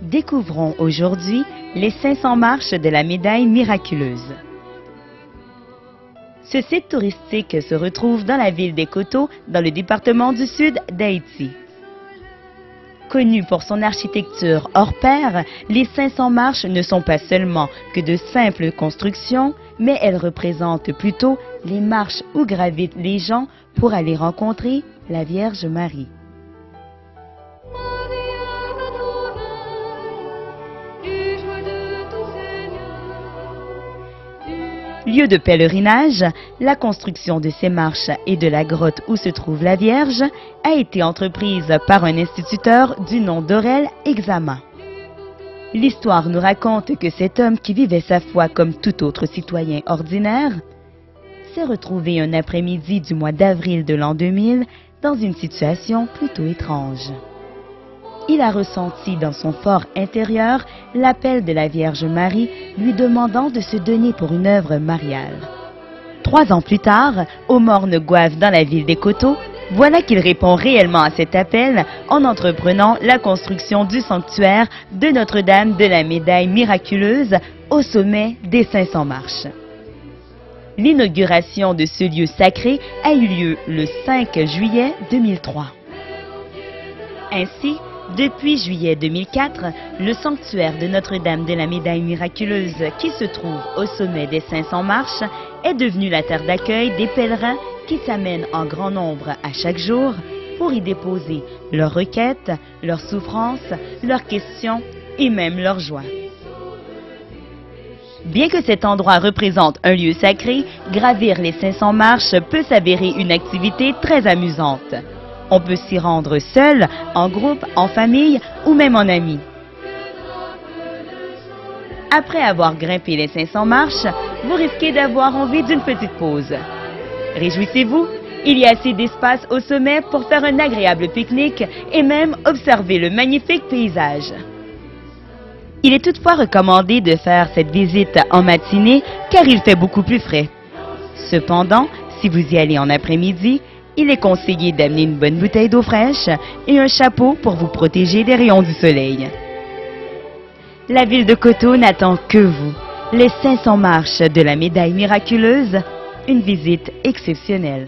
Découvrons aujourd'hui les 500 marches de la médaille miraculeuse. Ce site touristique se retrouve dans la ville des Coteaux, dans le département du Sud d'Haïti. Connu pour son architecture hors pair, les 500 marches ne sont pas seulement que de simples constructions, mais elles représentent plutôt les marches où gravitent les gens pour aller rencontrer la Vierge Marie. Lieu de pèlerinage, la construction de ces marches et de la grotte où se trouve la Vierge a été entreprise par un instituteur du nom d'Aurel Exama. L'histoire nous raconte que cet homme qui vivait sa foi comme tout autre citoyen ordinaire s'est retrouvé un après-midi du mois d'avril de l'an 2000 dans une situation plutôt étrange. Il a ressenti dans son fort intérieur l'appel de la Vierge Marie lui demandant de se donner pour une œuvre mariale. 3 ans plus tard, au morne Gouave dans la ville des Coteaux, voilà qu'il répond réellement à cet appel en entreprenant la construction du sanctuaire de Notre-Dame de la Médaille miraculeuse au sommet des 500 marches. L'inauguration de ce lieu sacré a eu lieu le 5 juillet 2003. Ainsi, depuis juillet 2004, le sanctuaire de Notre-Dame de la Médaille miraculeuse qui se trouve au sommet des 500 marches est devenu la terre d'accueil des pèlerins qui s'amènent en grand nombre à chaque jour pour y déposer leurs requêtes, leurs souffrances, leurs questions et même leurs joies. Bien que cet endroit représente un lieu sacré, gravir les 500 marches peut s'avérer une activité très amusante. On peut s'y rendre seul, en groupe, en famille ou même en amis. Après avoir grimpé les 500 marches, vous risquez d'avoir envie d'une petite pause. Réjouissez-vous, il y a assez d'espace au sommet pour faire un agréable pique-nique et même observer le magnifique paysage. Il est toutefois recommandé de faire cette visite en matinée car il fait beaucoup plus frais. Cependant, si vous y allez en après-midi, il est conseillé d'amener une bonne bouteille d'eau fraîche et un chapeau pour vous protéger des rayons du soleil. La ville de Coteaux n'attend que vous. Les 500 marches de la Médaille miraculeuse, une visite exceptionnelle.